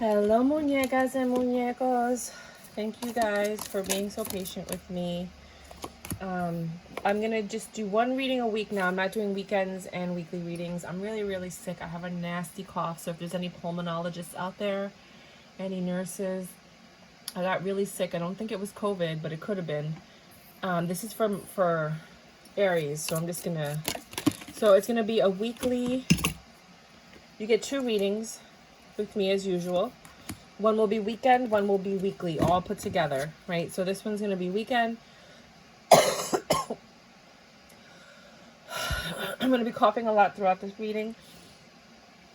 Hello, muñecas and muñecos. Thank you guys for being so patient with me. I'm gonna just do one reading a week now. I'm not doing weekends and weekly readings. I'm really sick. I have a nasty cough, so if there's any pulmonologists out there, any nurses, I got really sick. I don't think it was COVID, but it could have been. This is for Aries, so I'm just gonna, so it's gonna be a weekly. You get 2 readings with me as usual. One will be weekend, one will be weekly, all put together, right? So this one's going to be weekend. I'm going to be coughing a lot throughout this reading.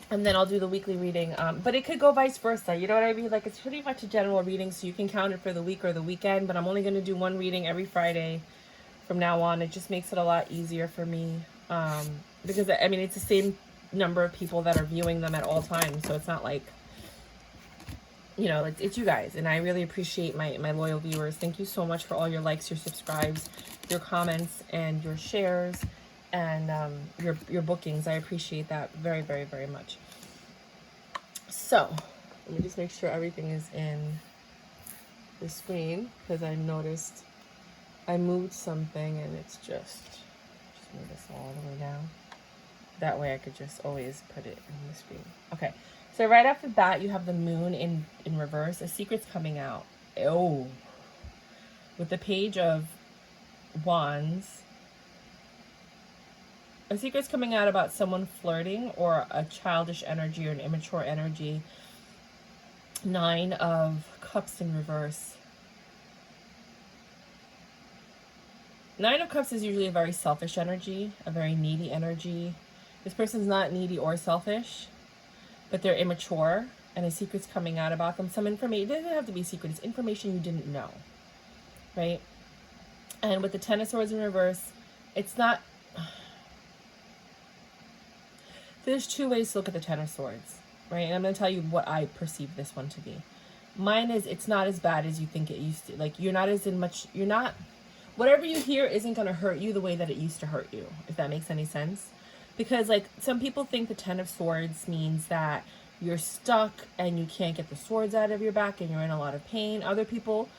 And then I'll do the weekly reading. But it could go vice versa. You know what I mean? Like, it's pretty much a general reading, so you can count it for the week or the weekend. But I'm only going to do one reading every Friday from now on. It just makes it a lot easier for me. Because, I mean, it's the same number of people that are viewing them at all times. So it's not like, you know, it's you guys, and I really appreciate my loyal viewers. Thank you so much for all your likes, your subscribes, your comments, and your shares, and your bookings. I appreciate that very much. So let me just make sure everything is in the screen, because I noticed I moved something and it's just move this all the way down. That way I could just always put it in the screen. Okay. So right off the bat, you have the moon in reverse. A secret's coming out. Oh. With the Page of Wands. A secret's coming out about someone flirting or a childish energy or an immature energy. 9 of Cups in reverse. 9 of Cups is usually a very selfish energy, a very needy energy. This person's not needy or selfish, but they're immature, and a secret's coming out about them. Some information, it doesn't have to be a secret, it's information you didn't know, right? And with the Ten of Swords in reverse, it's not, there's 2 ways to look at the Ten of Swords, right? And I'm going to tell you what I perceive this one to be. Mine is, it's not as bad as you think it used to. Like, you're not as in much, you're not, whatever you hear isn't going to hurt you the way that it used to hurt you, if that makes any sense. Because, like, some people think the Ten of Swords means that you're stuck and you can't get the swords out of your back and you're in a lot of pain. Other people,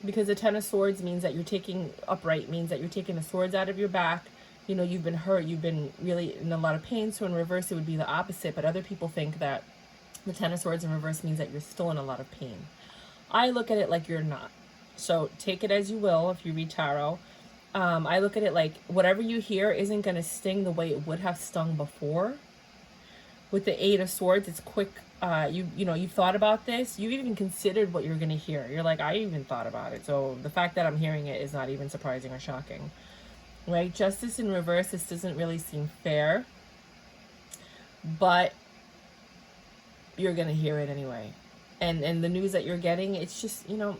because the Ten of Swords means that you're taking, upright means that you're taking the swords out of your back. You know, you've been hurt, you've been really in a lot of pain. So in reverse, it would be the opposite. But other people think that the Ten of Swords in reverse means that you're still in a lot of pain. I look at it like you're not. So take it as you will if you read tarot. I look at it like whatever you hear isn't going to sting the way it would have stung before. With the 8 of Swords, it's quick. You know, you've thought about this. You've even considered what you're going to hear. You're like, I even thought about it. So the fact that I'm hearing it is not even surprising or shocking. Right? Justice in reverse, this doesn't really seem fair. But you're going to hear it anyway. And the news that you're getting, it's just, you know,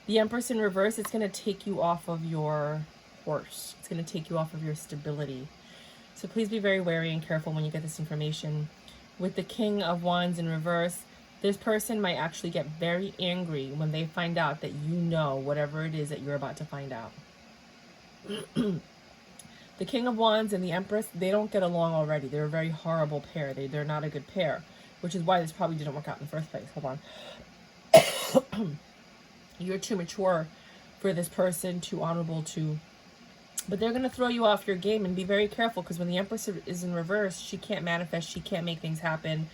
the Empress in reverse, it's going to take you off of your horse. It's going to take you off of your stability. So please be very wary and careful when you get this information. With the King of Wands in reverse, this person might actually get very angry when they find out that you know whatever it is that you're about to find out. The King of Wands and the Empress, they don't get along already. They're a very horrible pair. They're not a good pair, which is why this probably didn't work out in the first place. Hold on. You're too mature for this person, too honorable, but they're going to throw you off your game. And be very careful, because when the Empress is in reverse, she can't manifest, she can't make things happen.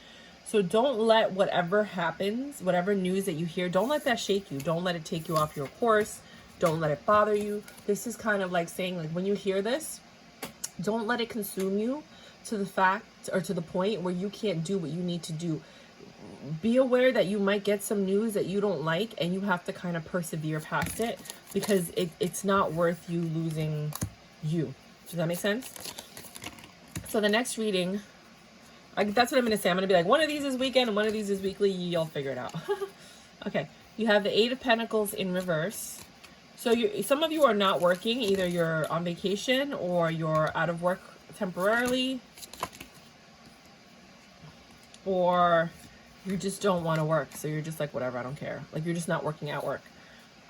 So don't let whatever happens, whatever news that you hear, don't let that shake you. Don't let it take you off your course. Don't let it bother you. This is kind of like saying, like, when you hear this, don't let it consume you to the fact or to the point where you can't do what you need to do. Be aware that you might get some news that you don't like, and you have to kind of persevere past it, because it's not worth you losing you. Does that make sense? So the next reading, that's what I'm going to say. I'm going to be like, one of these is weekend and one of these is weekly. You'll figure it out. Okay. You have the 8 of Pentacles in reverse. So some of you are not working. Either you're on vacation or you're out of work temporarily, or you just don't want to work. So you're just like, whatever, I don't care. Like, you're just not working at work.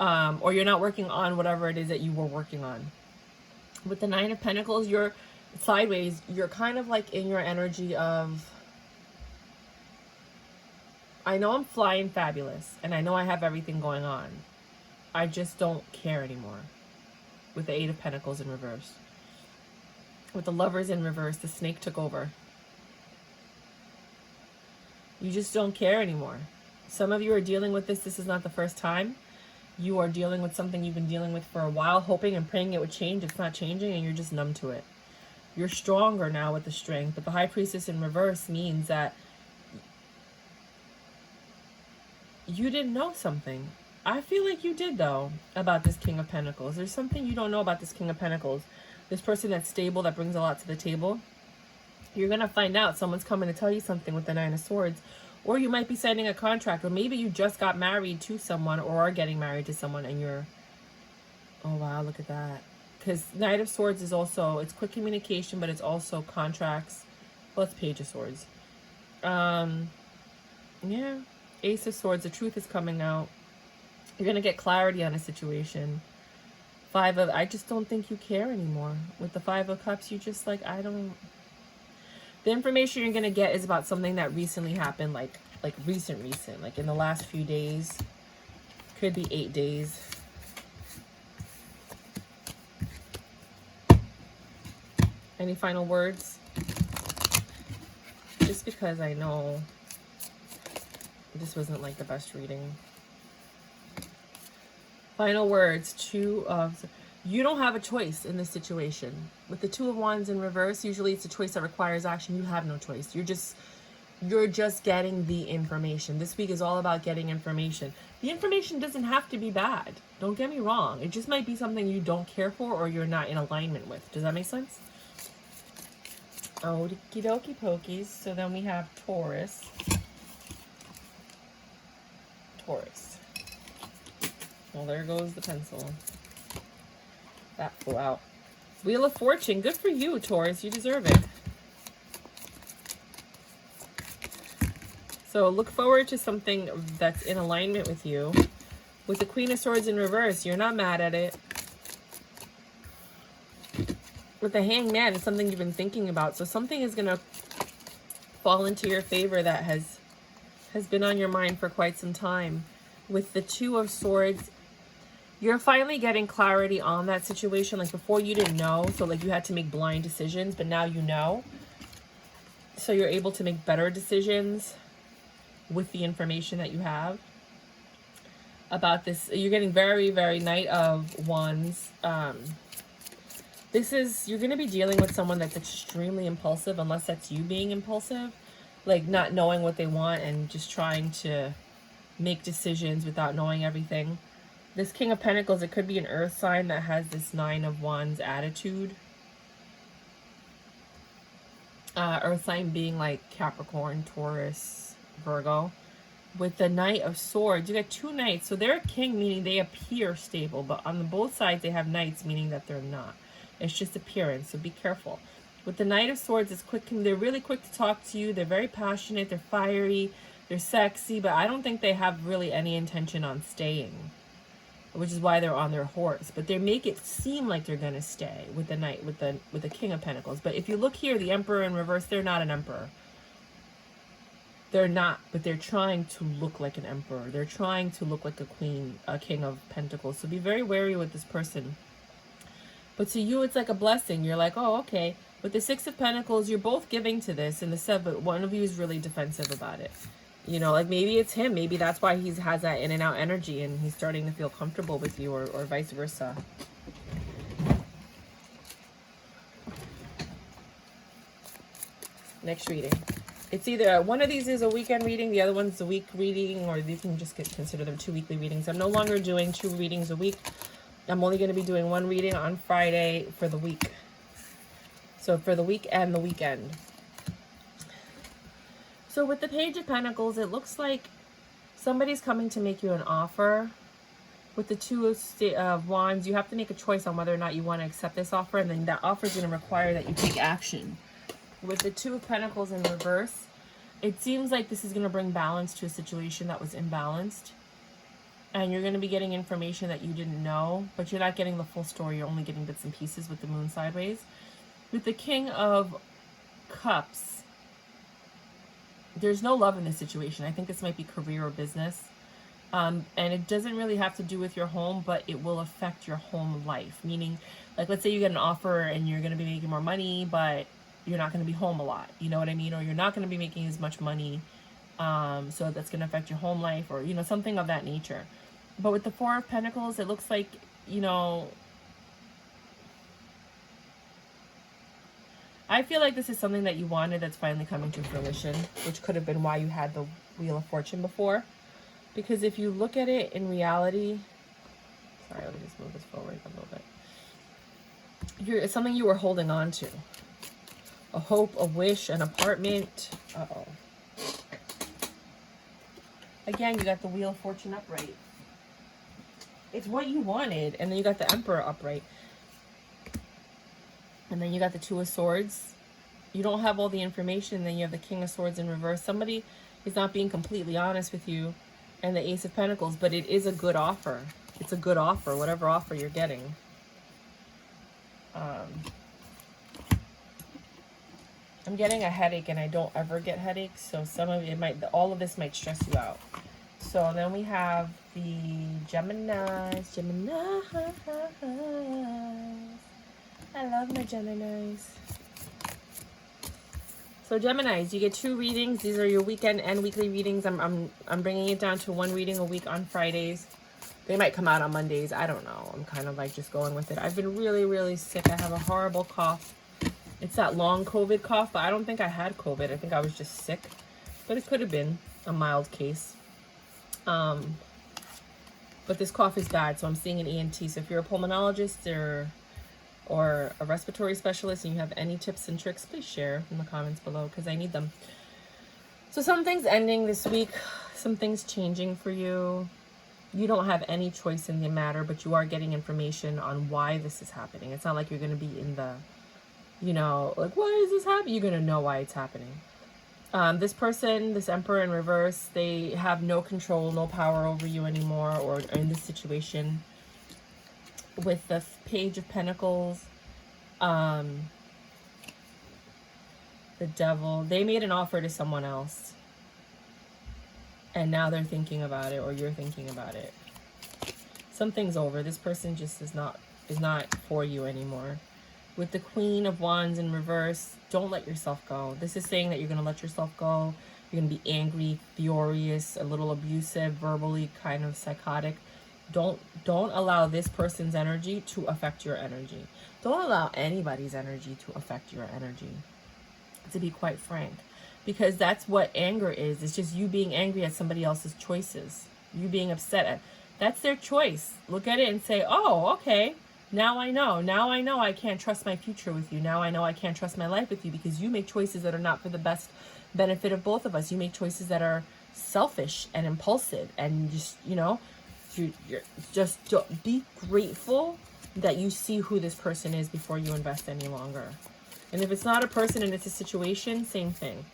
Or you're not working on whatever it is that you were working on. With the 9 of Pentacles, you're sideways. You're kind of like in your energy of I know I'm flying fabulous, and I know I have everything going on. I just don't care anymore. With the Eight of Pentacles in reverse. With the Lovers in reverse, the Snake took over. You just don't care anymore. Some of you are dealing with this. This is not the first time. You are dealing with something you've been dealing with for a while, hoping and praying it would change. It's not changing, and you're just numb to it. You're stronger now with the strength, but the High Priestess in reverse means that you didn't know something. I feel like you did, though, about this King of Pentacles. There's something you don't know about this King of Pentacles. This person that's stable, that brings a lot to the table. You're going to find out someone's coming to tell you something with the Nine of Swords. Or you might be signing a contract. Or maybe you just got married to someone or are getting married to someone and you're... Oh, wow, look at that. Because Knight of Swords is also... It's quick communication, but it's also contracts. Well, it's Page of Swords. Yeah. Ace of Swords. The truth is coming out. You're going to get clarity on a situation. Five of... I just don't think you care anymore. With the Five of Cups, you just like, I don't... The information you're going to get is about something that recently happened, like recent, like in the last few days. Could be 8 days. Any final words? Just because I know this wasn't like the best reading. Final words. You don't have a choice in this situation. With the Two of Wands in reverse, usually it's a choice that requires action. You have no choice. You're just getting the information. This week is all about getting information. The information doesn't have to be bad. Don't get me wrong. It just might be something you don't care for or you're not in alignment with. Does that make sense? Okie dokie pokies. So then we have Taurus. Taurus. Well, there goes the pencil. That flew out. Wheel of Fortune. Good for you, Taurus. You deserve it. So look forward to something that's in alignment with you. With the Queen of Swords in reverse, you're not mad at it. With the Hangman, it's something you've been thinking about. So something is going to fall into your favor that has been on your mind for quite some time. With the Two of Swords, you're finally getting clarity on that situation. Like before you didn't know. So like you had to make blind decisions, but now you know. So you're able to make better decisions with the information that you have about this. You're getting very, very Knight of Wands. You're going to be dealing with someone that's extremely impulsive, unless that's you being impulsive. Like not knowing what they want and just trying to make decisions without knowing everything. This King of Pentacles, it could be an earth sign that has this Nine of Wands attitude. Earth sign being like Capricorn, Taurus, Virgo. With the Knight of Swords, you got two knights. So they're a king, meaning they appear stable. But on both sides, they have knights, meaning that they're not. It's just appearance, so be careful. With the Knight of Swords, it's quick. They're really quick to talk to you. They're very passionate. They're fiery. They're sexy. But I don't think they have really any intention on staying, which is why they're on their horse. But they make it seem like they're gonna stay with the Knight, with the King of Pentacles. But if you look here, the Emperor in reverse, they're not an emperor. They're not, but they're trying to look like an emperor. They're trying to look like a King of Pentacles. So be very wary with this person. But to you, it's like a blessing. You're like, oh, okay. With the Six of Pentacles, you're both giving to this, and the Seven, but one of you is really defensive about it. You know, like maybe it's him. Maybe that's why he has that in and out energy and he's starting to feel comfortable with you, or vice versa. Next reading. It's either one of these is a weekend reading, the other one's a week reading, or you can just consider them 2 weekly readings. I'm no longer doing 2 readings a week. I'm only going to be doing 1 reading on Friday for the week. So for the week and the weekend. So with the Page of Pentacles, it looks like somebody's coming to make you an offer. With the Two of Wands, you have to make a choice on whether or not you want to accept this offer, and then that offer is going to require that you take action. With the Two of Pentacles in reverse, it seems like this is going to bring balance to a situation that was imbalanced. And you're going to be getting information that you didn't know, but you're not getting the full story. You're only getting bits and pieces with the Moon sideways. With the King of Cups, there's no love in this situation. I think this might be career or business. And it doesn't really have to do with your home, but it will affect your home life. Meaning, like, let's say you get an offer and you're going to be making more money, but you're not going to be home a lot. You know what I mean? Or you're not going to be making as much money. So that's going to affect your home life, or, you know, something of that nature. But with the Four of Pentacles, it looks like, you know, I feel like this is something that you wanted that's finally coming to fruition, which could have been why you had the Wheel of Fortune before. Because if you look at it in reality, sorry, let me just move this forward a little bit. It's something you were holding on to. A hope, a wish, an apartment. Uh-oh. Again, you got the Wheel of Fortune upright. It's what you wanted. And then you got the Emperor upright. And then you got the Two of Swords. You don't have all the information. Then you have the King of Swords in reverse. Somebody is not being completely honest with you. And the Ace of Pentacles. But it is a good offer. It's a good offer, whatever offer you're getting. I'm getting a headache, and I don't ever get headaches. So some of it might, all of this might stress you out. So then we have the Geminis. I love my Geminis. So Geminis, you get 2 readings. These are your weekend and weekly readings. I'm bringing it down to 1 reading a week on Fridays. They might come out on Mondays. I don't know. I'm kind of like just going with it. I've been really, really sick. I have a horrible cough. It's that long COVID cough, but I don't think I had COVID. I think I was just sick. But it could have been a mild case. But this cough is bad, so I'm seeing an ENT. So if you're a pulmonologist or a respiratory specialist and you have any tips and tricks, please share in the comments below because I need them. So something's ending this week. Something's changing for you. You don't have any choice in the matter, but you are getting information on why this is happening. It's not like you're going to be in the, you know, like, why is this happening? You're going to know why it's happening. This person, this Emperor in reverse, they have no control, no power over you anymore, or in this situation. With the Page of Pentacles, the Devil, they made an offer to someone else. And now they're thinking about it, or you're thinking about it. Something's over. This person just is not for you anymore. With the Queen of Wands in reverse, don't let yourself go. This is saying that you're going to let yourself go. You're going to be angry, furious, a little abusive, verbally kind of psychotic. Don't allow this person's energy to affect your energy. Don't allow anybody's energy to affect your energy, to be quite frank. Because that's what anger is. It's just you being angry at somebody else's choices. You being upset at. That's their choice. Look at it and say, oh, okay. Now I know. Now I know I can't trust my future with you. Now I know I can't trust my life with you because you make choices that are not for the best benefit of both of us. You make choices that are selfish and impulsive and just, you know, you're just be grateful that you see who this person is before you invest any longer. And if it's not a person and it's a situation, same thing.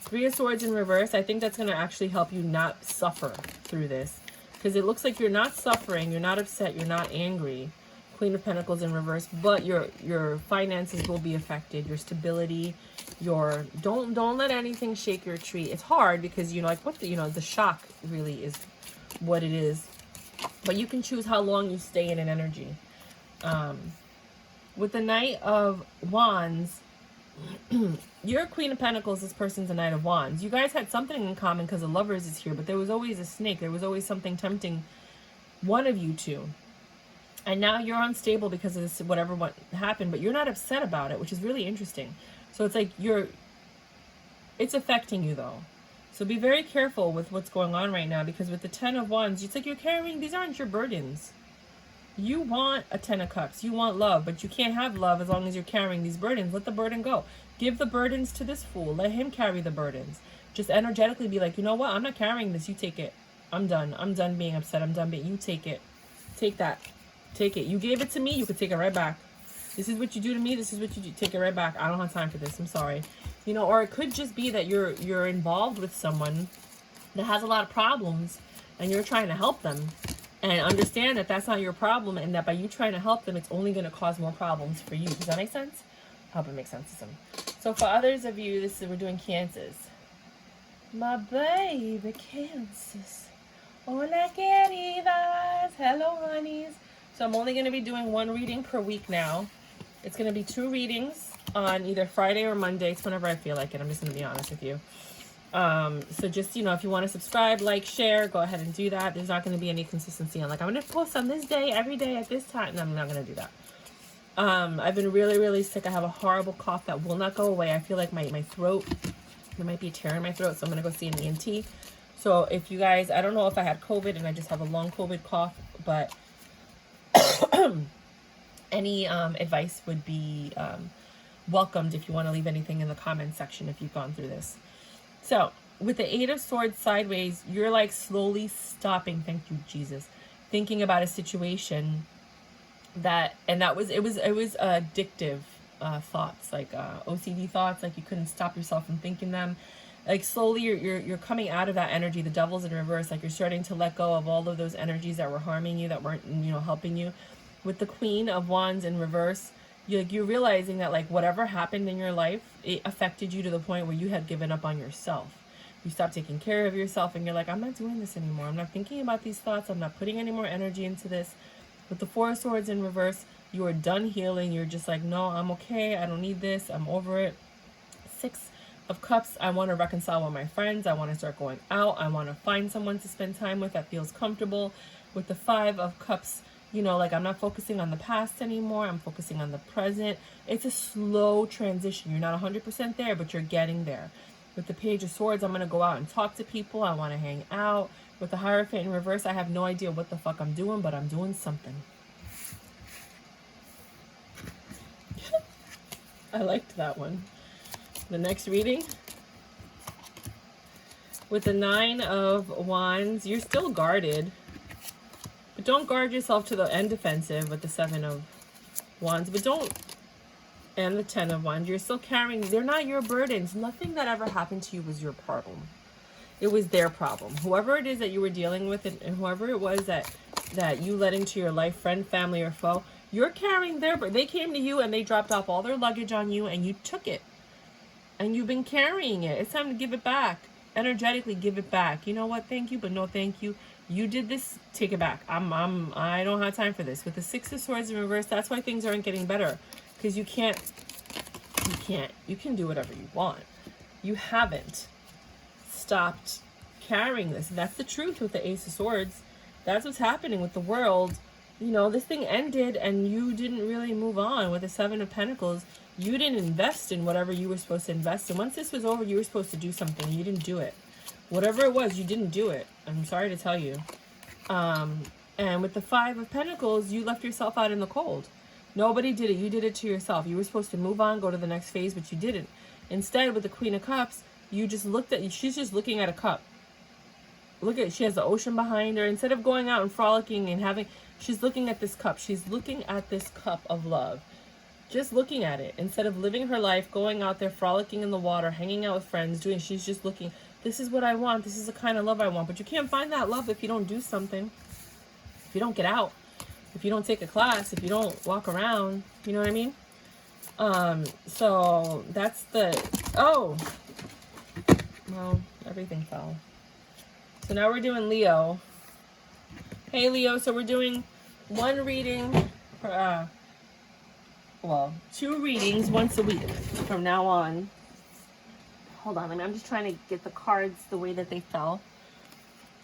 3 of Swords in reverse, I think that's going to actually help you not suffer through this. Because it looks like you're not suffering, you're not upset, you're not angry. Queen of Pentacles in reverse, but your finances will be affected, your stability, your don't let anything shake your tree. It's hard because you know, like, what the, you know, the shock really is what it is. But you can choose how long you stay in an energy. With the Knight of Wands, you're a Queen of Pentacles, this person's a Knight of Wands. You guys had something in common because the Lovers is here, but there was always a snake. There was always something tempting one of you two. And now you're unstable because of this, whatever what happened, but you're not upset about it, which is really interesting. So it's like it's affecting you though. So be very careful with what's going on right now, because with the 10 of Wands, it's like you're carrying, these aren't your burdens. You want a 10 of Cups, you want love, but you can't have love as long as you're carrying these burdens. Let the burden go. Give the burdens to this fool. Let him carry the burdens. Just energetically be like, you know what? I'm not carrying this. You take it. I'm done. I'm done being upset. I'm done being, you take it. Take that. Take it. You gave it to me. You could take it right back. This is what you do to me. This is what you do. Take it right back. I don't have time for this. I'm sorry. You know, or it could just be that you're involved with someone that has a lot of problems and you're trying to help them. And understand that that's not your problem, and that by you trying to help them, it's only going to cause more problems for you. Does that make sense? I hope it makes sense to some. So for others of you, we're doing Cancers. My baby Kansas. Hola, queridas. Hello, honeys. So I'm only going to be doing one reading per week now. It's going to be 2 readings on either Friday or Monday. It's whenever I feel like it. I'm just going to be honest with you. So just, you know, if you want to subscribe, like, share, go ahead and do that. There's not going to be any consistency on, like, I'm going to post on this day, every day at this time. No, I'm not going to do that. I've been really, really sick. I have a horrible cough that will not go away. I feel like my throat, there might be a tear in my throat, so I'm going to go see an ENT. So if you guys, I don't know if I had COVID and I just have a long COVID cough, but any advice would be welcomed if you want to leave anything in the comment section if you've gone through this. So with the 8 of Swords sideways, you're like slowly stopping, thank you, Jesus, thinking about a situation it was addictive thoughts, like OCD thoughts, like you couldn't stop yourself from thinking them. Like slowly you're coming out of that energy. The devil's in reverse. Like you're starting to let go of all of those energies that were harming you, that weren't, you know, helping you. With the Queen of Wands in reverse, you're realizing that like whatever happened in your life, it affected you to the point where you had given up on yourself. You stopped taking care of yourself and you're like, I'm not doing this anymore. I'm not thinking about these thoughts. I'm not putting any more energy into this. With the 4 of Swords in reverse, you are done healing. You're just like, no, I'm okay. I don't need this. I'm over it. 6 of Cups, I want to reconcile with my friends. I want to start going out. I want to find someone to spend time with that feels comfortable. With the 5 of Cups, you know, like I'm not focusing on the past anymore. I'm focusing on the present. It's a slow transition. You're not 100% there, but you're getting there. With the Page of Swords, I'm going to go out and talk to people. I want to hang out. With the Hierophant in reverse, I have no idea what the fuck I'm doing, but I'm doing something. I liked that one. The next reading. With the 9 of Wands, you're still guarded. But don't guard yourself to the end defensive with the 7 of Wands. But don't, and the 10 of Wands, you're still carrying, they're not your burdens. Nothing that ever happened to you was your problem. It was their problem. Whoever it is that you were dealing with, and whoever it was that you let into your life, friend, family, or foe, you're carrying their burden. They came to you and they dropped off all their luggage on you and you took it. And you've been carrying it. It's time to give it back. Energetically give it back. You know what? Thank you, but no thank you. You did this, take it back. I don't have time for this. With the 6 of Swords in reverse, that's why things aren't getting better. Because you can do whatever you want. You haven't stopped carrying this. And that's the truth with the Ace of Swords. That's what's happening with the world. You know, this thing ended and you didn't really move on. With the 7 of Pentacles, you didn't invest in whatever you were supposed to invest in. Once this was over, you were supposed to do something. You didn't do it. Whatever it was, you didn't do it. I'm sorry to tell you. And with the 5 of Pentacles, you left yourself out in the cold. Nobody did it. You did it to yourself. You were supposed to move on, go to the next phase, but you didn't. Instead, with the Queen of Cups, you just looked at, she's just looking at a cup. Look at, she has the ocean behind her. Instead of going out and frolicking and having, she's looking at this cup. She's looking at this cup of love. Just looking at it. Instead of living her life, going out there, frolicking in the water, hanging out with friends, she's just looking, this is what I want. This is the kind of love I want. But you can't find that love if you don't do something. If you don't get out. If you don't take a class. If you don't walk around. You know what I mean? So that's the, well, everything fell. So now we're doing Leo. Hey Leo, so we're doing one reading for, 2 readings once a week from now on. Hold on, I'm just trying to get the cards the way that they fell.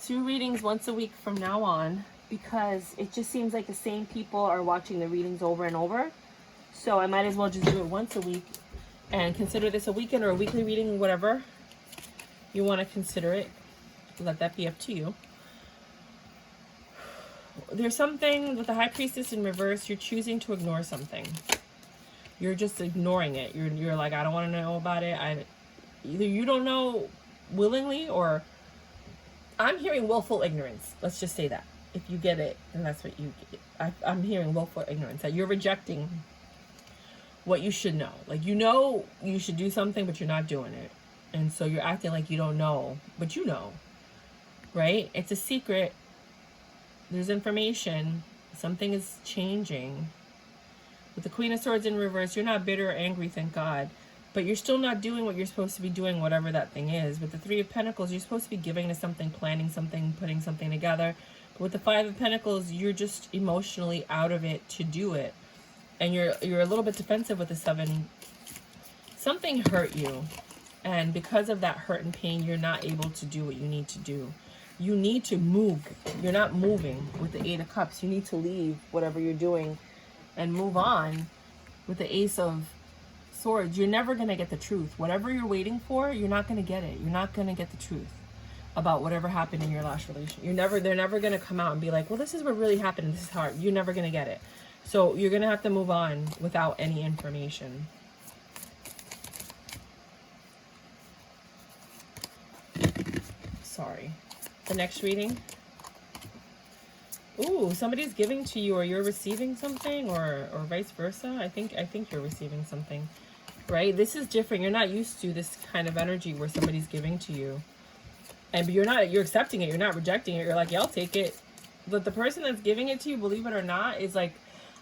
2 readings once a week from now on, because it just seems like the same people are watching the readings over and over. So I might as well just do it once a week and consider this a weekend or a weekly reading, whatever you want to consider it. Let that be up to you. There's something with the High Priestess in reverse. You're choosing to ignore something. You're just ignoring it. You're like, I don't want to know about it. Either you don't know willingly, or I'm hearing willful ignorance. Let's just say that. If you get it, then that's what you get. I'm hearing willful ignorance, that you're rejecting what you should know. Like, you know you should do something, but you're not doing it. And so you're acting like you don't know, but you know. Right? It's a secret. There's information. Something is changing. With the Queen of Swords in reverse, you're not bitter or angry, thank God. but you're still not doing what you're supposed to be doing, whatever that thing is. With the Three of Pentacles, you're supposed to be giving to something, planning something, putting something together. But with the Five of Pentacles, you're just emotionally out of it to do it. And you're a little bit defensive with the Seven. Something hurt you. And because of that hurt and pain, you're not able to do what you need to do. You need to move. You're not moving with the Eight of Cups. You need to leave whatever you're doing and move on with the Ace of Swords. You're never going to get the truth. Whatever you're waiting for, you're not going to get it. You're not going to get the truth about whatever happened in your last relation. They're never going to come out and be like, well, this is what really happened. This is hard. You're never going to get it. So you're going to have to move on without any information. Sorry. The next reading. Ooh, somebody's giving to you, or you're receiving something, or vice versa. I think you're receiving something, right? This is different. You're not used to this kind of energy where somebody's giving to you, and you're accepting it. You're not rejecting it. You're like, yeah, I'll take it. But the person that's giving it to you, believe it or not, is like,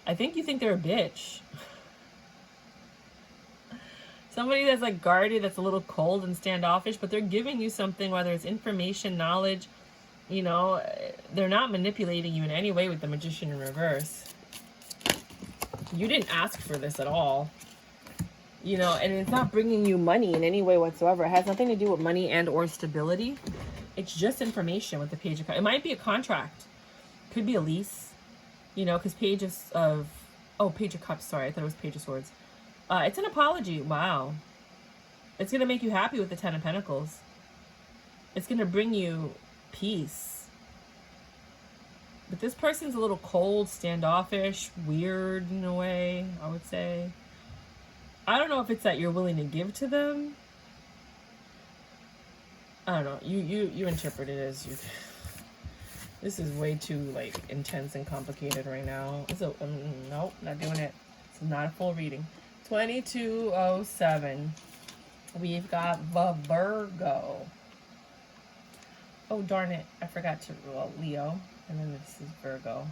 I think you think they're a bitch. Somebody that's like guarded, that's a little cold and standoffish, but they're giving you something, whether it's information, knowledge. You know, they're not manipulating you in any way with the Magician in reverse. You didn't ask for this at all. You know, and it's not bringing you money in any way whatsoever. It has nothing to do with money and or stability. It's just information with the Page of Cups. It might be a contract. Could be a lease. You know, because Page of Cups, sorry. I thought it was Page of Swords. It's an apology. Wow. It's going to make you happy with the Ten of Pentacles. It's going to bring you peace. But this person's a little cold, standoffish, weird in a way, I would say. I don't know if it's that you're willing to give to them. I don't know. You interpret it as you. This is way too like intense and complicated right now. So nope, not doing it. It's not a full reading. 2207. We've got the Virgo. Oh, darn it. I forgot to, well, Leo. And then this is Virgo.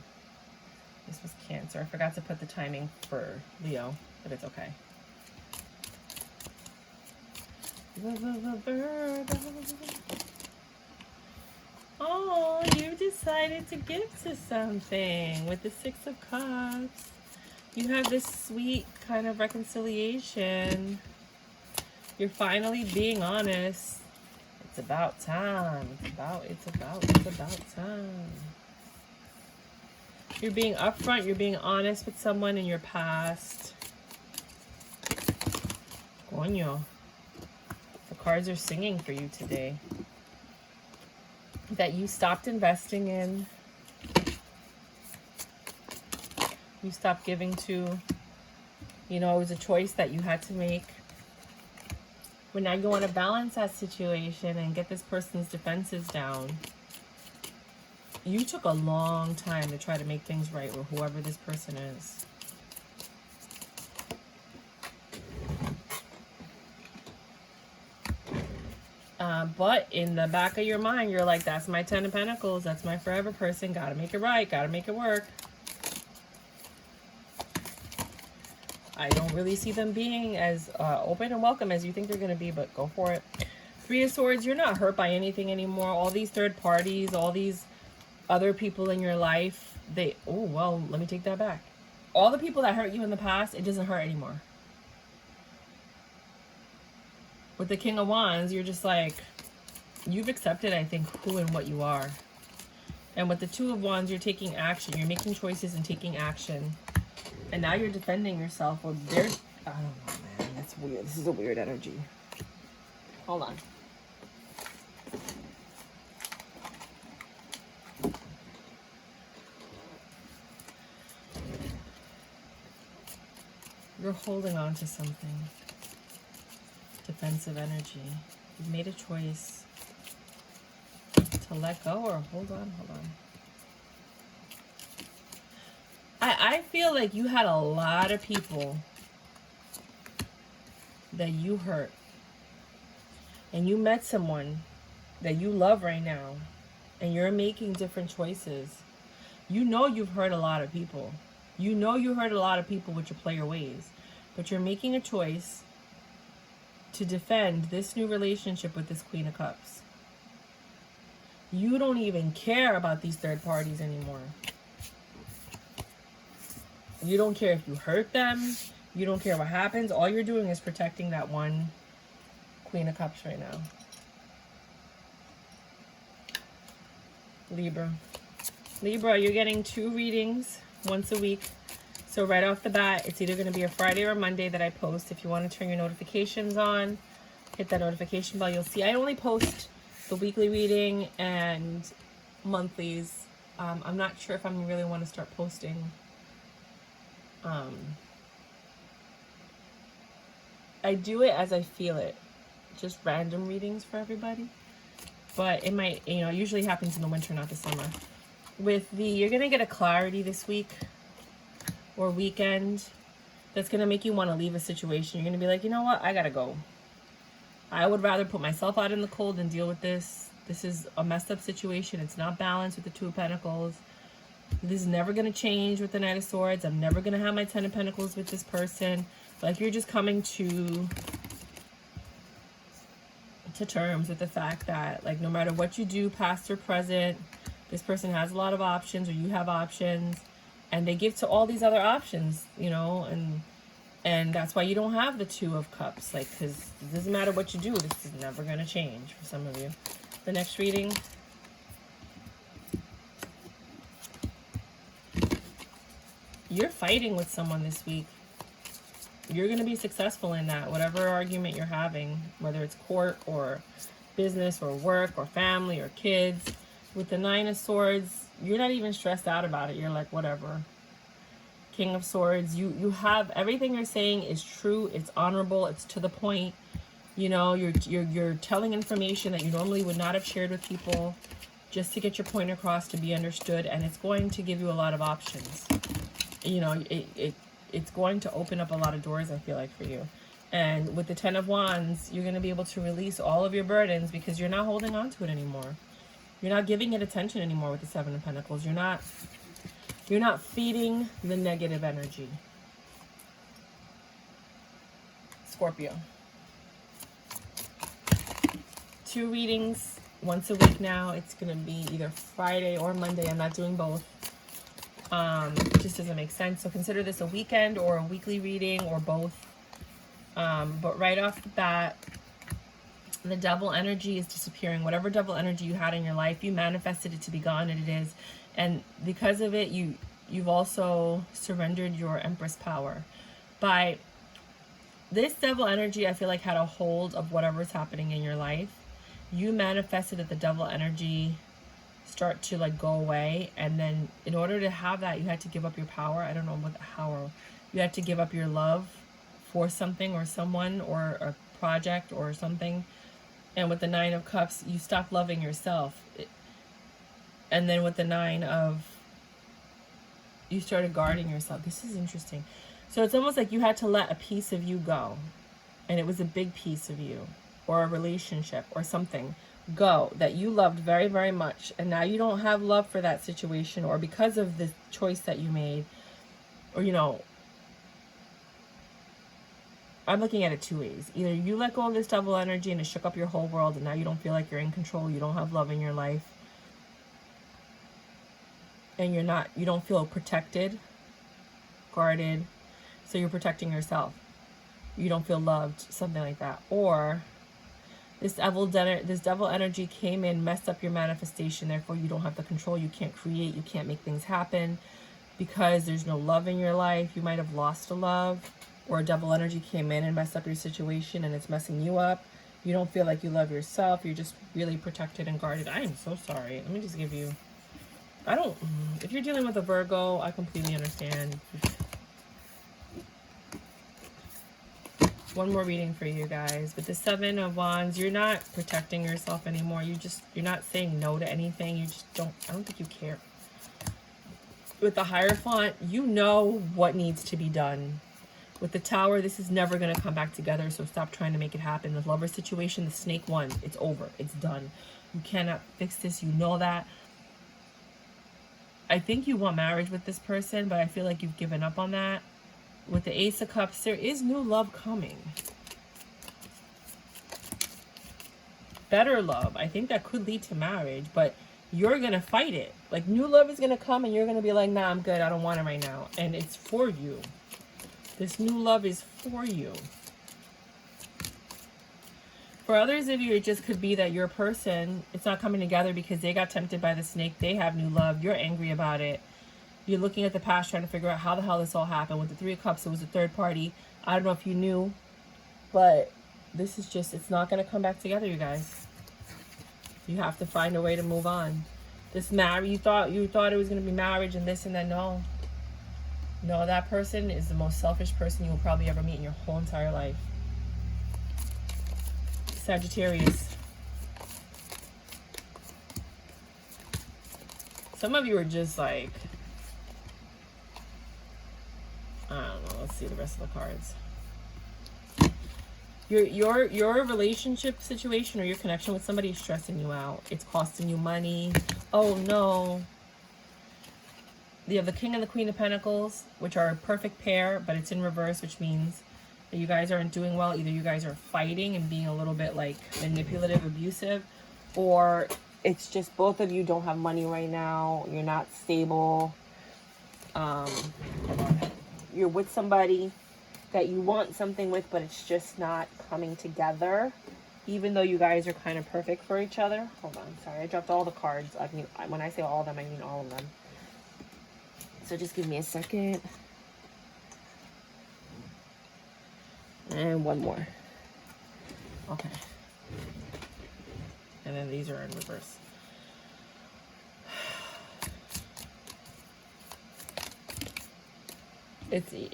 This was Cancer. I forgot to put the timing for Leo, but it's okay. The Virgo. Oh, you decided to give to something with the Six of Cups. You have this sweet kind of reconciliation. You're finally being honest. It's about time. It's about time. You're being upfront. You're being honest with someone in your past. Coño. The cards are singing for you today. That you stopped investing in. You stopped giving to. You know, it was a choice that you had to make. But now you want to balance that situation and get this person's defenses down. You took a long time to try to make things right with whoever this person is. But in the back of your mind, you're like, that's my Ten of Pentacles. That's my forever person. Gotta make it right. Gotta make it work. I don't really see them being as open and welcome as you think they're going to be, but go for it. Three of Swords, you're not hurt by anything anymore. All these third parties, all these other people in your life, oh, well, let me take that back. All the people that hurt you in the past, it doesn't hurt anymore. With the King of Wands, you're just like, you've accepted, I think, who and what you are. And with the Two of Wands, you're taking action. You're making choices and taking action. And now you're defending yourself. Well, I don't know, man. That's weird. This is a weird energy. Hold on. You're holding on to something. Defensive energy. You've made a choice to let go or hold on. I feel like you had a lot of people that you hurt. And you met someone that you love right now. And you're making different choices. You know you've hurt a lot of people. You know you hurt a lot of people with your player ways. But you're making a choice to defend this new relationship with this Queen of Cups. You don't even care about these third parties anymore. You don't care if you hurt them. You don't care what happens. All you're doing is protecting that one Queen of Cups right now. Libra. Libra, you're getting 2 readings once a week. So right off the bat, it's either going to be a Friday or a Monday that I post. If you want to turn your notifications on, hit that notification bell. You'll see I only post the weekly reading and monthlies. I'm not sure if I really want to start posting I do it as I feel it, just random readings for everybody, but it might, you know, it usually happens in the winter, not the summer. With the, you're gonna get a clarity this week or weekend that's gonna make you want to leave a situation. You're gonna be like, you know what, I gotta go. I would rather put myself out in the cold than deal with this. This is a messed up situation. It's not balanced with the 2 of Pentacles. This is never going to change with the Knight of Swords. I'm never going to have my 10 of Pentacles with this person. Like, you're just coming to terms with the fact that, like, no matter what you do, past or present, this person has a lot of options, or you have options, and they give to all these other options, you know, and that's why you don't have the 2 of Cups, like, because it doesn't matter what you do, this is never going to change for some of you. The next reading. You're fighting with someone this week. You're going to be successful in that. Whatever argument you're having, whether it's court or business or work or family or kids. With the 9 of Swords, you're not even stressed out about it. You're like, whatever. King of Swords, you have, everything you're saying is true. It's honorable. It's to the point. You know, you're telling information that you normally would not have shared with people just to get your point across, to be understood. And it's going to give you a lot of options. You know, it's going to open up a lot of doors, I feel like, for you. And with the 10 of Wands, you're going to be able to release all of your burdens because you're not holding on to it anymore. You're not giving it attention anymore with the 7 of Pentacles. You're not feeding the negative energy. Scorpio. 2 readings once a week now. It's going to be either Friday or Monday. I'm not doing both. It just doesn't make sense. So consider this a weekend or a weekly reading or both. But right off the bat, the double energy is disappearing. Whatever double energy you had in your life, you manifested it to be gone, and it is. And because of it, you've also surrendered your Empress power. By this double energy, I feel like, had a hold of whatever's happening in your life. You manifested that the double energy start to, like, go away, and then in order to have that, you had to give up your power. I don't know what how you had to give up your love for something or someone or a project or something. And with the 9 of Cups, you stopped loving yourself. And then with the 9 of, you started guarding yourself. This is interesting. So it's almost like you had to let a piece of you go, and it was a big piece of you, or a relationship or something go that you loved very, very much, and now you don't have love for that situation, or because of the choice that you made, or, you know, I'm looking at it 2 ways. Either you let go of this double energy and it shook up your whole world, and now you don't feel like you're in control, you don't have love in your life, and you don't feel protected, guarded, so you're protecting yourself. You don't feel loved, something like that. Or this devil energy came in, messed up your manifestation, therefore you don't have the control, you can't create, you can't make things happen because there's no love in your life. You might have lost a love, or a double energy came in and messed up your situation and it's messing you up. You don't feel like you love yourself, you're just really protected and guarded. I am so sorry. Let me just give you, if you're dealing with a Virgo, I completely understand. One more reading for you guys. With the 7 of Wands, you're not protecting yourself anymore. You're not saying no to anything. You just I don't think you care. With the Hierophant, you know what needs to be done. With the Tower, this is never going to come back together, so stop trying to make it happen. The lover situation, the snake won. It's over. It's done. You cannot fix this. You know that. I think you want marriage with this person, but I feel like you've given up on that. With the Ace of Cups, there is new love coming. better love. I think that could lead to marriage, but you're going to fight it. Like, new love is going to come and you're going to be like, nah, I'm good. I don't want it right now. And it's for you. This new love is for you. For others of you, it just could be that your person, it's not coming together because they got tempted by the snake. They have new love. You're angry about it. You're looking at the past, trying to figure out how the hell this all happened. With the Three of Cups, it was a third party. I don't know if you knew, but this is just, it's not going to come back together, you guys. You have to find a way to move on. This marriage, you thought it was going to be marriage and this and that. No, that person is the most selfish person you will probably ever meet in your whole entire life. Sagittarius. Some of you are just like, I don't know. Let's see the rest of the cards. Your relationship situation or your connection with somebody is stressing you out. It's costing you money. Oh no. You have the King and the Queen of Pentacles, which are a perfect pair, but it's in reverse, which means that you guys aren't doing well. Either you guys are fighting and being a little bit like manipulative, abusive, or it's just both of you don't have money right now. You're not stable. You're with somebody that you want something with, but it's just not coming together, even though you guys are kind of perfect for each other. Hold on, sorry, I dropped all the cards. I mean, when I say all of them, I mean all of them. So just give me a second. And one more. Okay. And then these are in reverse.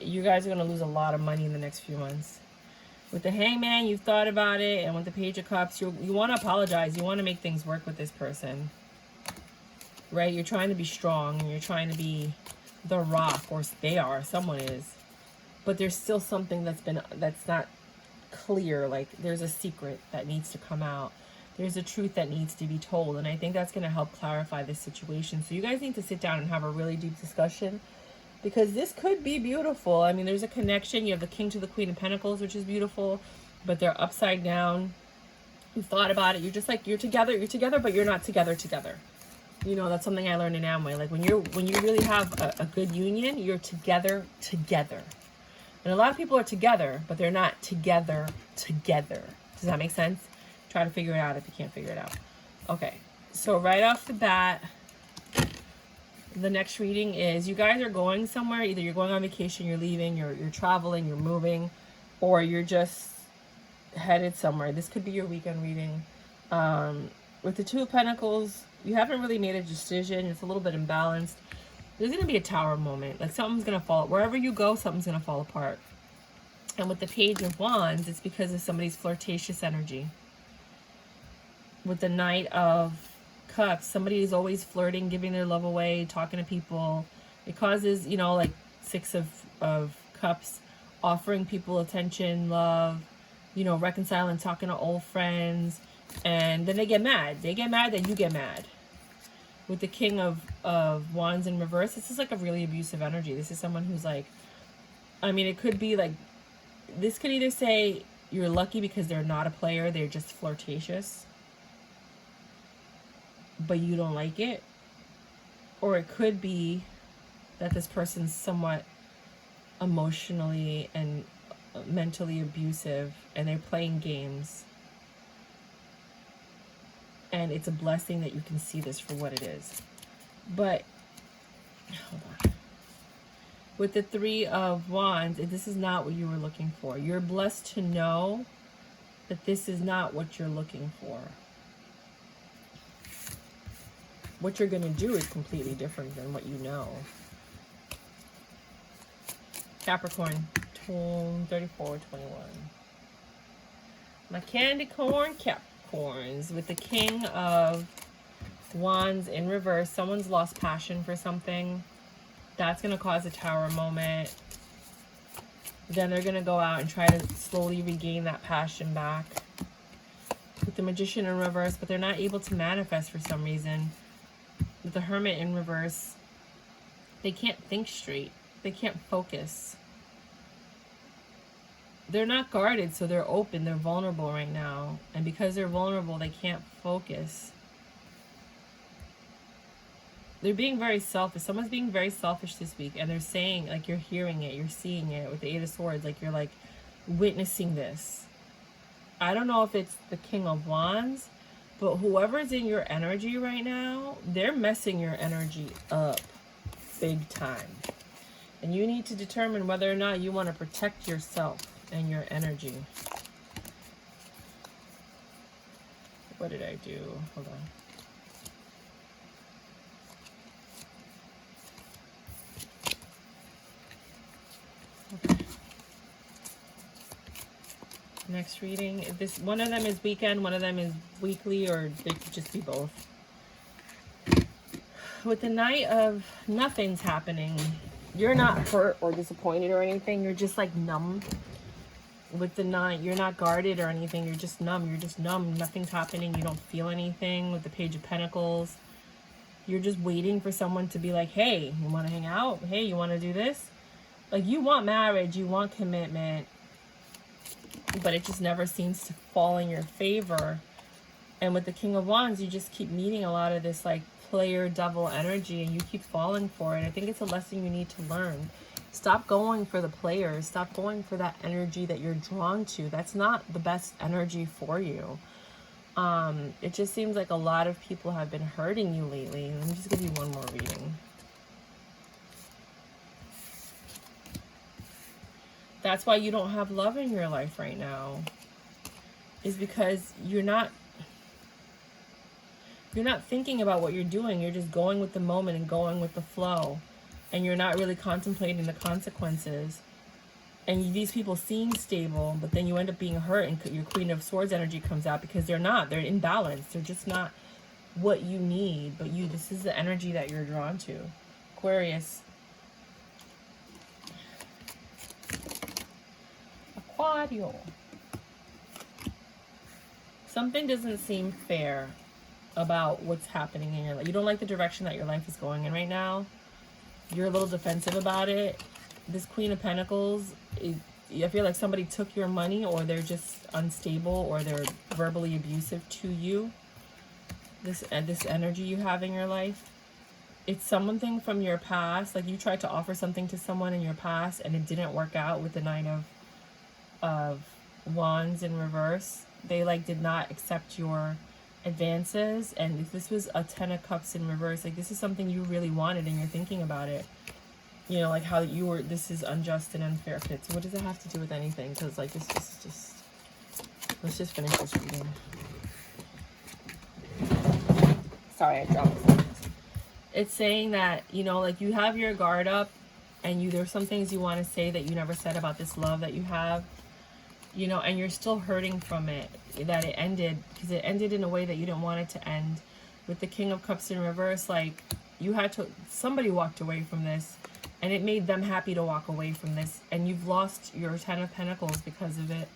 You guys are going to lose a lot of money in the next few months. With the Hangman, you've thought about it. And with the Page of Cups, you want to apologize. You want to make things work with this person. Right? You're trying to be strong. And you're trying to be the rock. Or they are. Someone is. But there's still something that's not clear. Like, there's a secret that needs to come out. There's a truth that needs to be told. And I think that's going to help clarify this situation. So you guys need to sit down and have a really deep discussion. Because this could be beautiful. I mean, there's a connection. You have the King to the Queen of Pentacles, which is beautiful. But they're upside down. You've thought about it. You're just like, you're together, but you're not together. You know, that's something I learned in Amway. Like, when you really have a good union, you're together. And a lot of people are together, but they're not together. Does that make sense? Try to figure it out if you can't figure it out. Okay. So right off the bat, the next reading is you guys are going somewhere. Either you're going on vacation, you're leaving, you're traveling, you're moving, or you're just headed somewhere. This could be your weekend reading. With the Two of Pentacles, you haven't really made a decision. It's a little bit imbalanced. There's going to be a tower moment. Like, something's going to fall. Wherever you go, something's going to fall apart. And with the Page of Wands, it's because of somebody's flirtatious energy. With the Knight of Cups, somebody is always flirting, giving their love away, talking to people. It causes, you know, like Six of Cups, offering people attention, love, you know, reconciling, talking to old friends, and then they get mad. They get mad, then you get mad. With the King of Wands in reverse, this is like a really abusive energy. This is someone who's like, I mean, it could be like, this could either say you're lucky because they're not a player, they're just flirtatious, but you don't like it. Or it could be that this person's somewhat emotionally and mentally abusive and they're playing games. And it's a blessing that you can see this for what it is. But, hold on. With the Three of Wands, this is not what you were looking for. You're blessed to know that this is not what you're looking for. What you're going to do is completely different than what you know. Capricorn, 34, 21. My candy corn Capricorns. With the King of Wands in reverse, someone's lost passion for something. That's going to cause a tower moment. Then they're going to go out and try to slowly regain that passion back. With the Magician in reverse, but they're not able to manifest for some reason. With the Hermit in reverse, they can't think straight. They can't focus. they're not guarded, so they're open, they're vulnerable right now. And because they're vulnerable, they can't focus. They're being very selfish. Someone's being very selfish this week, and they're saying, like, you're hearing it, you're seeing it with the Eight of Swords, like, you're, like, witnessing this. I don't know if it's the King of Wands, but whoever's in your energy right now, they're messing your energy up big time. And you need to determine whether or not you want to protect yourself and your energy. What did I do? Hold on. Okay. Next reading. This one of them is weekend, one of them is weekly, or they could just be both. With the Knight of Nothing's happening, you're not hurt or disappointed or anything. You're just like numb. With the Knight, you're not guarded or anything. You're just numb. You're just numb. Nothing's happening. You don't feel anything. With the Page of Pentacles, you're just waiting for someone to be like, hey, you want to hang out? Hey, you want to do this? Like, you want marriage. You want commitment. But it just never seems to fall in your favor. And with the King of Wands, you just keep meeting a lot of this, like, player devil energy, and you keep falling for it. I think it's a lesson you need to learn. Stop going for the players. Stop going for that energy that you're drawn to. That's not the best energy for you. It just seems like a lot of people have been hurting you lately. Let me just give you one more reading. That's why you don't have love in your life right now. Is because you're not thinking about what you're doing. You're just going with the moment and going with the flow. And you're not really contemplating the consequences. And these people seem stable, but then you end up being hurt, and your Queen of Swords energy comes out because they're not. They're imbalanced. They're just not what you need. But this is the energy that you're drawn to. Aquarius. Aquario. Something doesn't seem fair about what's happening in your life. You don't like the direction that your life is going in right now. You're a little defensive about it. This Queen of Pentacles, I feel like somebody took your money, or they're just unstable, or they're verbally abusive to you. This energy you have in your life. It's something from your past. Like, you tried to offer something to someone in your past and it didn't work out with the Nine of Wands in reverse. They, like, did not accept your advances, and if this was a Ten of Cups in reverse, like, this is something you really wanted and you're thinking about it, you know, like how you were, this is unjust and unfair. So what does it have to do with anything? Because, like, this is just, let's just finish this reading. Sorry, I dropped this. It's saying that, you know, like, you have your guard up, and there's some things you want to say that you never said about this love that you have, you know, and you're still hurting from it, that it ended, because it ended in a way that you didn't want it to end. With the King of Cups in reverse, like, somebody walked away from this, and it made them happy to walk away from this, and you've lost your Ten of Pentacles because of it,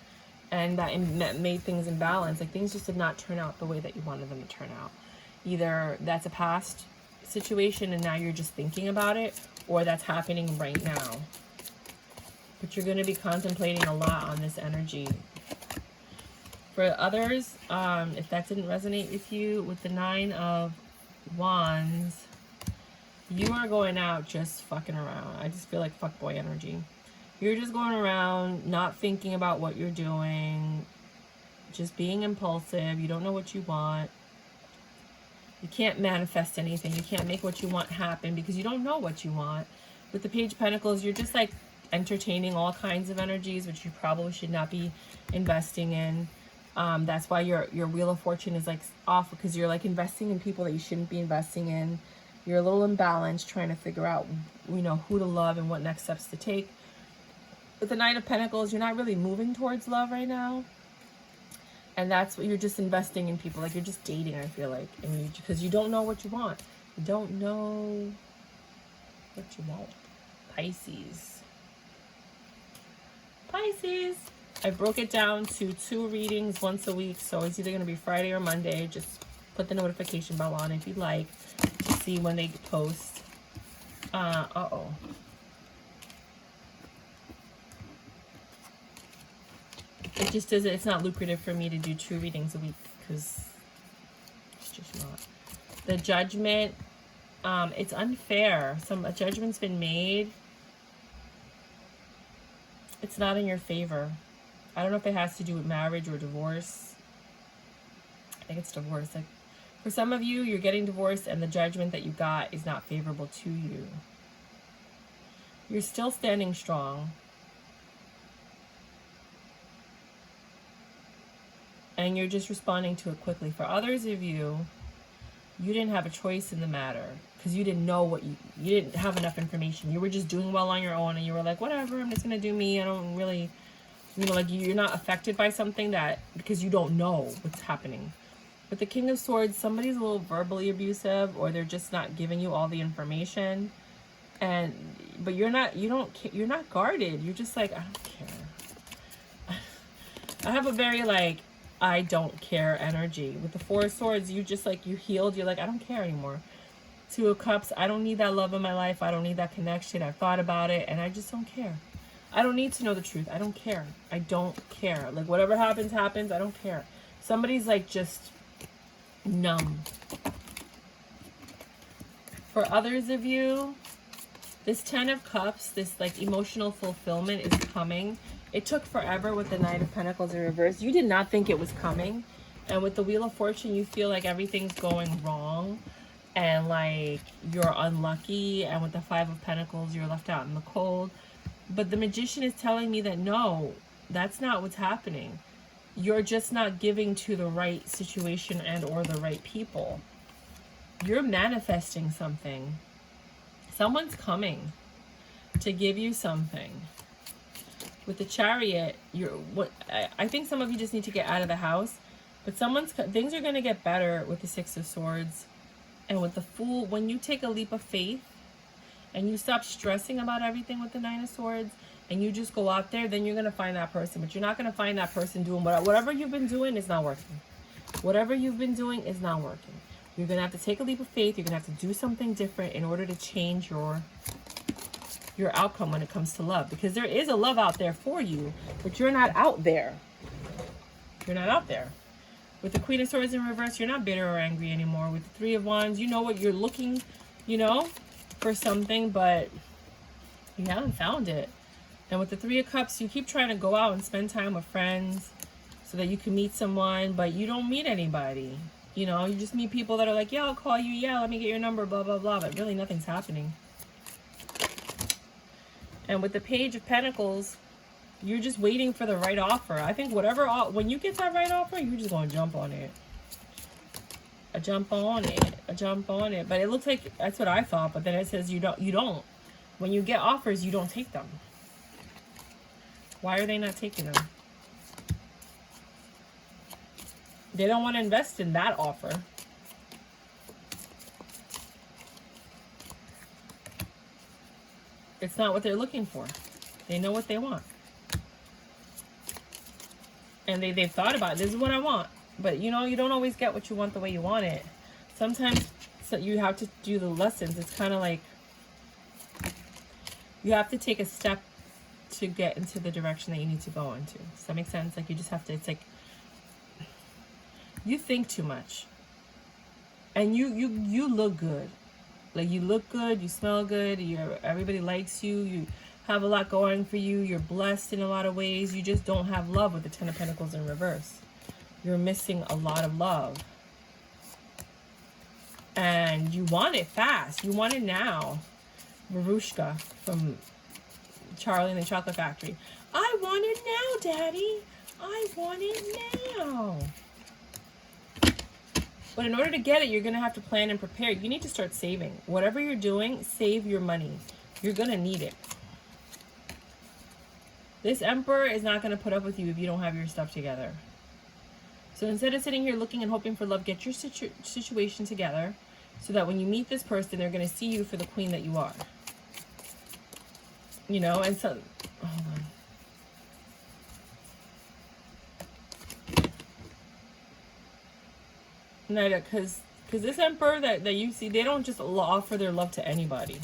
and that made things imbalanced. Like, things just did not turn out the way that you wanted them to turn out. Either that's a past situation and now you're just thinking about it, or that's happening right now. But you're going to be contemplating a lot on this energy. For others, if that didn't resonate with you, with the Nine of Wands, you are going out just fucking around. I just feel like fuckboy energy. You're just going around not thinking about what you're doing, just being impulsive. You don't know what you want. You can't manifest anything. You can't make what you want happen because you don't know what you want. With the Page of Pentacles, you're just, like, entertaining all kinds of energies, which you probably should not be investing in. That's why your Wheel of Fortune is, like, off, because you're, like, investing in people that you shouldn't be investing in. You're a little imbalanced, trying to figure out, you know, who to love and what next steps to take. With the Nine of Pentacles, you're not really moving towards love right now. And that's what you're just investing in people. Like, you're just dating, I feel like. And because you don't know what you want. You don't know what you want. Pisces. Pisces. I broke it down to 2 readings once a week. So it's either going to be Friday or Monday. Just put the notification bell on if you'd like to see when they post. Uh-oh. It just doesn't, it's not lucrative for me to do 2 readings a week because it's just not. The Judgment, it's unfair. A judgment's been made. It's not in your favor. I don't know if it has to do with marriage or divorce. I think it's divorce. Like, for some of you, you're getting divorced and the judgment that you got is not favorable to you. You're still standing strong. And you're just responding to it quickly. For others of you, you didn't have a choice in the matter because you didn't know what you didn't have enough information. You were just doing well on your own and you were like, whatever, I'm just going to do me. I don't really, you know, like you're not affected by something that, because you don't know what's happening. With the King of Swords, somebody's a little verbally abusive or they're just not giving you all the information. But you're not guarded. You're just like, I don't care. I have a very like, I don't care energy. With the 4 of Swords, you just like, you healed. You're like, I don't care anymore. 2 of Cups, I don't need that love in my life. I don't need that connection. I've thought about it and I just don't care. I don't need to know the truth. I don't care. I don't care. Like whatever happens, happens. I don't care. Somebody's like just numb. For others of you, this 10 of Cups, this like emotional fulfillment is coming. It took forever with the Knight of Pentacles in reverse. You did not think it was coming. And with the Wheel of Fortune, you feel like everything's going wrong. And like you're unlucky. And with the 5 of Pentacles, you're left out in the cold. But the Magician is telling me that no, that's not what's happening. You're just not giving to the right situation and or the right people. You're manifesting something. Someone's coming to give you something. With the Chariot, I think some of you just need to get out of the house. But things are going to get better with the 6 of Swords. And with the Fool, when you take a leap of faith and you stop stressing about everything with the 9 of Swords and you just go out there, then you're going to find that person. But you're not going to find that person doing whatever you've been doing is not working. Whatever you've been doing is not working. You're going to have to take a leap of faith. You're going to have to do something different in order to change your outcome when it comes to love, because there is a love out there for you, but you're not out there. You're not out there. With the Queen of Swords in reverse, you're not bitter or angry anymore. With the 3 of Wands, you know what you're looking, you know, for something, but you haven't found it. And with the 3 of Cups, you keep trying to go out and spend time with friends so that you can meet someone, but you don't meet anybody. You know, you just meet people that are like, yeah, I'll call you. Yeah, let me get your number, blah, blah, blah. But really nothing's happening. And with the Page of Pentacles, you're just waiting for the right offer. I think when you get that right offer, you're just going to jump on it. A jump on it. But it looks like that's what I thought. But then it says you don't. When you get offers, you don't take them. Why are they not taking them? They don't want to invest in that offer. It's not what they're looking for. They know what they want. And they've thought about it. This is what I want. But, you know, you don't always get what you want the way you want it. Sometimes you have to do the lessons. It's kind of like you have to take a step to get into the direction that you need to go into. Does that make sense? Like you just have to, it's like, you think too much. And you look good. Like you look good, you smell good, everybody likes you, you have a lot going for you, you're blessed in a lot of ways. You just don't have love with the 10 of Pentacles in reverse. You're missing a lot of love. And you want it fast. You want it now. Marushka from Charlie and the Chocolate Factory. I want it now, Daddy. I want it now. But in order to get it, you're going to have to plan and prepare. You need to start saving. Whatever you're doing, save your money. You're going to need it. This Emperor is not going to put up with you if you don't have your stuff together. So instead of sitting here looking and hoping for love, get your situation together so that when you meet this person, they're going to see you for the queen that you are. You know, and so... Hold on. Because this Emperor that you see, they don't just offer their love to anybody.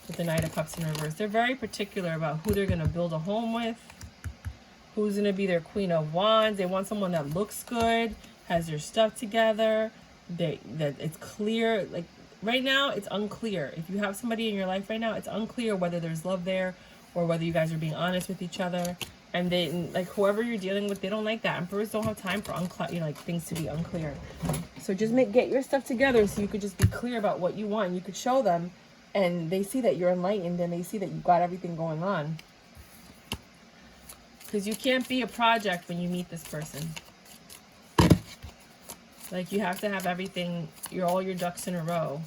With the Knight of Cups in reverse, they're very particular about who they're going to build a home with, who's going to be their Queen of Wands. They want someone that looks good, has their stuff together, that it's clear. Like right now, it's unclear. If you have somebody in your life right now, it's unclear whether there's love there or whether you guys are being honest with each other. And they, like, whoever you're dealing with, they don't like that. Emperors don't have time for like things to be unclear. So just get your stuff together so you could just be clear about what you want. And you could show them, and they see that you're enlightened, and they see that you've got everything going on. Because you can't be a project when you meet this person. Like, you have to have everything, all your ducks in a row.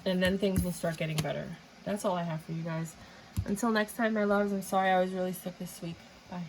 And then things will start getting better. That's all I have for you guys. Until next time, my loves, I'm sorry I was really sick this week. Bye.